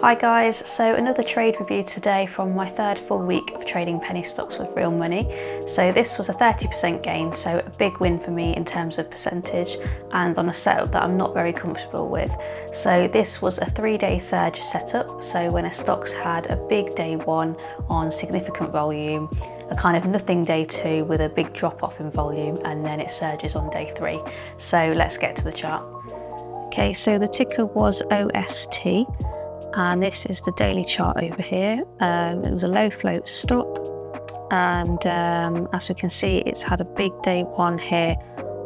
Hi guys, so another trade review today from my third full week of trading penny stocks with real money. So this was a 30% gain, so a big win for me in terms of percentage and on a setup that I'm not very comfortable with. So this was a 3-day surge setup, so when a stock's had a big day one on significant volume, a kind of nothing day two with a big drop off in volume, and then it surges on day 3. So let's get to the chart. Okay, so the ticker was OST. And this is the daily chart over here. It was a low float stock, and as we can see, it's had a big day one here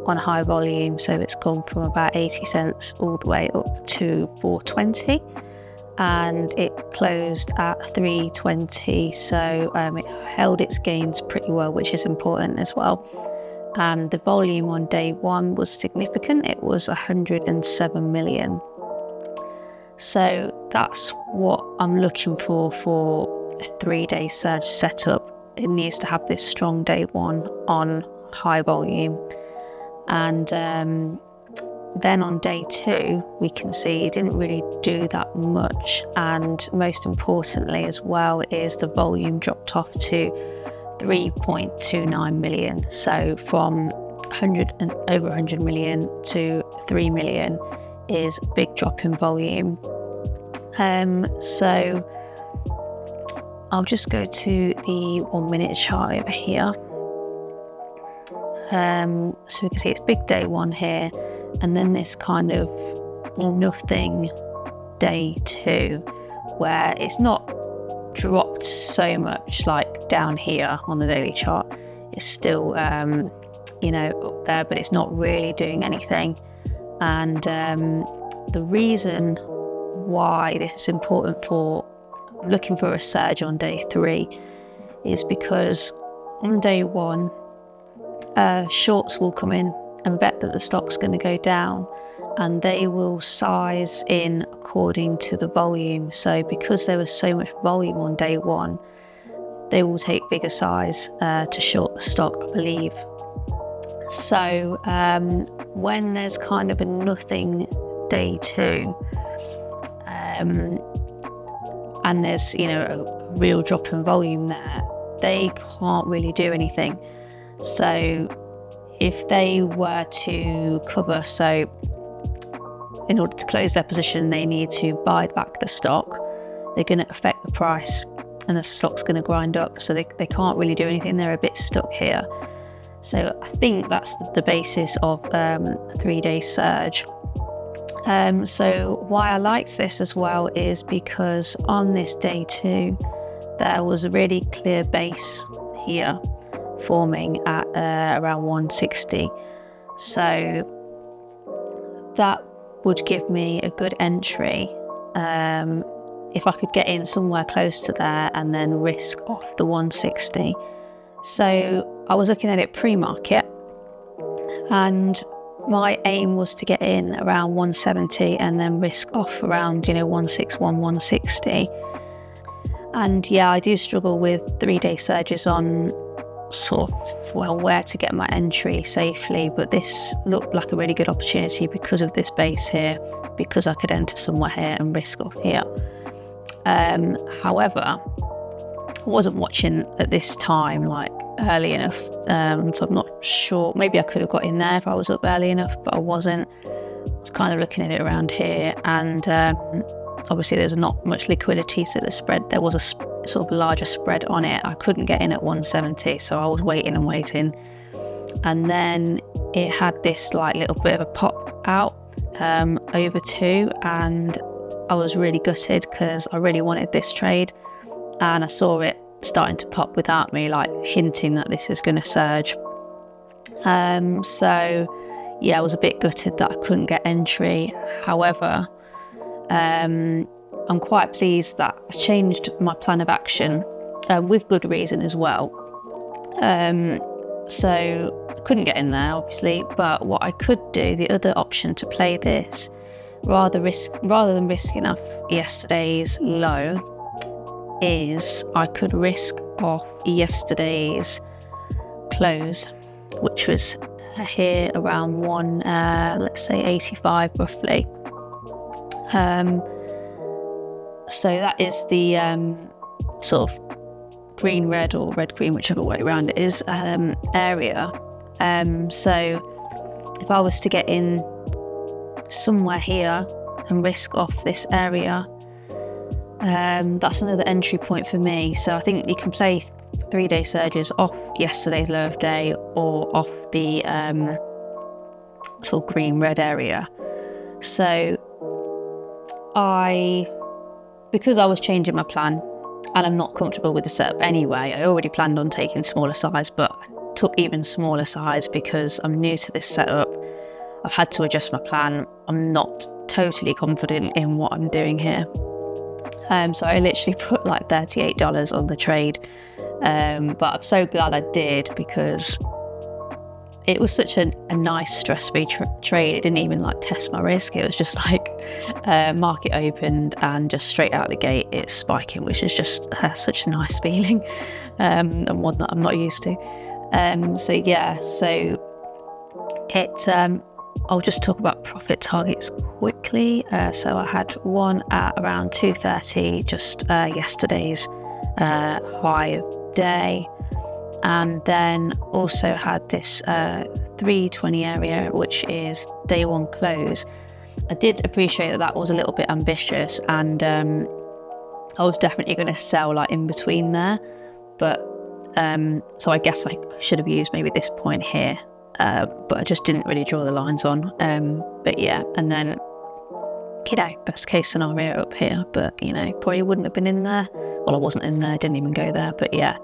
on high volume, so it's gone from about 80 cents all the way up to 4.20, and it closed at 3.20, so it held its gains pretty well, which is important as well. And the volume on day one was significant. It was 107 million. So that's what I'm looking for a 3-day surge setup. It needs to have this strong day one on high volume. And then on day 2, we can see it didn't really do that much. And most importantly as well is the volume dropped off to 3.29 million. So from over 100 million to 3 million is a big drop in volume. So I'll just go to the 1-minute chart over here. So we can see it's big day one here, and then this kind of nothing day 2, where it's not dropped so much like down here on the daily chart. It's still up there, but it's not really doing anything. And the reason why this is important for looking for a surge on day 3 is because on day 1, shorts will come in and bet that the stock's going to go down, and they will size in according to the volume. So because there was so much volume on day 1, they will take bigger size to short the stock, I believe. So when there's kind of a nothing day 2, and there's a real drop in volume there, they can't really do anything. So if they were to cover, so in order to close their position, they need to buy back the stock, they're going to affect the price and the stock's going to grind up, so they can't really do anything. They're a bit stuck here. So I think that's the basis of a 3-day surge. So why I liked this as well is because on this day 2, there was a really clear base here forming at around 160. So that would give me a good entry if I could get in somewhere close to there and then risk off the 160. So I was looking at it pre-market, and my aim was to get in around 170 and then risk off around 161, 160. And yeah, I do struggle with 3-day surges on sort of where to get my entry safely, but this looked like a really good opportunity because of this base here, because I could enter somewhere here and risk off here. However, I wasn't watching at this time like early enough, so I'm not sure. Maybe I could have got in there if I was up early enough, but I wasn't. I was kind of looking at it around here, and obviously there's not much liquidity, so there was a sort of larger spread on it. I couldn't get in at 170, so I was waiting, and then it had this like little bit of a pop out over 2, and I was really gutted because I really wanted this trade, and I saw it starting to pop without me like hinting that this is going to surge. So yeah, I was a bit gutted that I couldn't get entry. However, I'm quite pleased that I changed my plan of action with good reason as well. So I couldn't get in there obviously, but what I could do, the other option to play this, rather than risking off yesterday's low, is I could risk off yesterday's close, which was here around let's say 85 roughly. So that is the sort of green-red or red-green, whichever way around it is, area. So if I was to get in somewhere here and risk off this area, that's another entry point for me. So I think you can play 3-day surges off yesterday's low of day or off the sort of green-red area. So because I was changing my plan and I'm not comfortable with the setup anyway, I already planned on taking smaller size, but I took even smaller size because I'm new to this setup. I've had to adjust my plan. I'm not totally confident in what I'm doing here. So I literally put like $38 on the trade. But I'm so glad I did, because it was such a nice stress-free trade. It didn't even like test my risk. It was just like market opened and just straight out the gate it's spiking, which is just such a nice feeling, and one that I'm not used to. So I'll just talk about profit targets quickly. So I had one at around 230, just yesterday's high of day. And then also had this 320 area, which is day one close. I did appreciate that was a little bit ambitious, and I was definitely going to sell like in between there. But so I guess I should have used maybe this point here, but I just didn't really draw the lines on. But yeah, and then, best case scenario up here, but probably wouldn't have been in there. Well, I wasn't in there, didn't even go there, but yeah.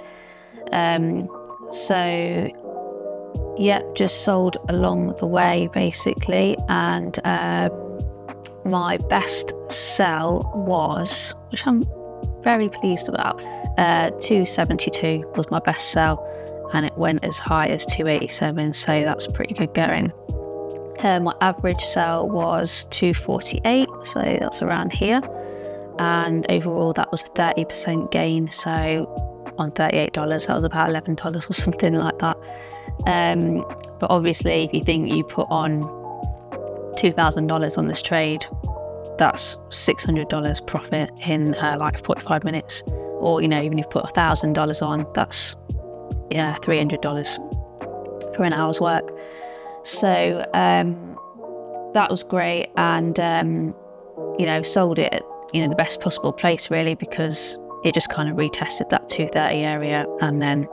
Just sold along the way basically, and my best sell was, which I'm very pleased about, 272 was my best sell, and it went as high as 287, so that's pretty good going. My average sell was 248, so that's around here, and overall that was a 30% gain, so on $38 that was about $11 or something like that. But obviously if you think you put on $2,000 on this trade, that's $600 profit in like 45 minutes, or even if you put $1,000 on, that's $300 for an hour's work. So that was great, and sold it at the best possible place really, because it just kind of retested that 230 area and then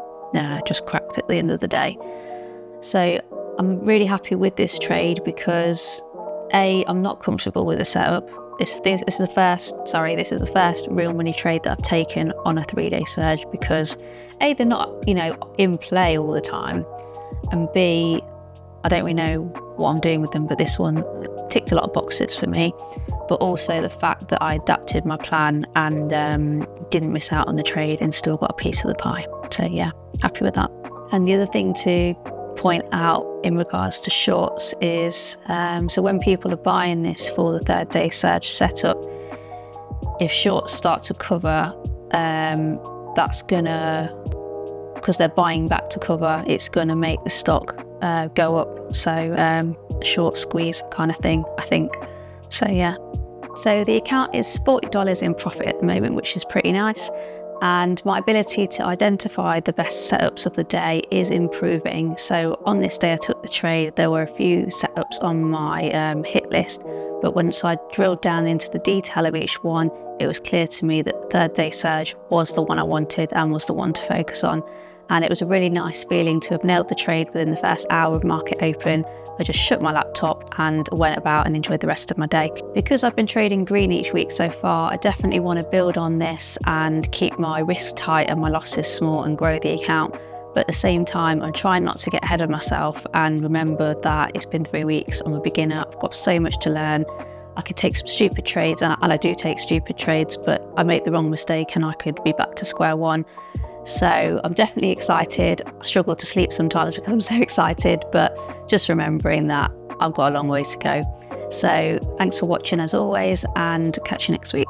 just cracked at the end of the day. So I'm really happy with this trade because I'm not comfortable with the setup. This is the first real money trade that I've taken on a 3-day surge, because they're not in play all the time, and B, I don't really know what I'm doing with them, but this one ticked a lot of boxes for me. But also the fact that I adapted my plan and didn't miss out on the trade and still got a piece of the pie. So yeah, happy with that. And the other thing to point out in regards to shorts is, so when people are buying this for the 3rd-day surge setup, if shorts start to cover, that's gonna, because they're buying back to cover, it's gonna make the stock go up. So short squeeze kind of thing, I think. So yeah. So the account is $40 in profit at the moment, which is pretty nice. And my ability to identify the best setups of the day is improving. So on this day I took the trade, there were a few setups on my hit list, but once I drilled down into the detail of each one, it was clear to me that the 3rd-day surge was the one I wanted and was the one to focus on. And it was a really nice feeling to have nailed the trade within the first hour of market open. I just shut my laptop and went about and enjoyed the rest of my day. Because I've been trading green each week so far, I definitely want to build on this and keep my risk tight and my losses small and grow the account. But at the same time, I'm trying not to get ahead of myself and remember that it's been 3 weeks, I'm a beginner, I've got so much to learn. I could take some stupid trades, and I do take stupid trades, but I make the wrong mistake and I could be back to square one. So I'm definitely excited. I struggle to sleep sometimes because I'm so excited, but just remembering that I've got a long way to go. So thanks for watching as always, and catch you next week.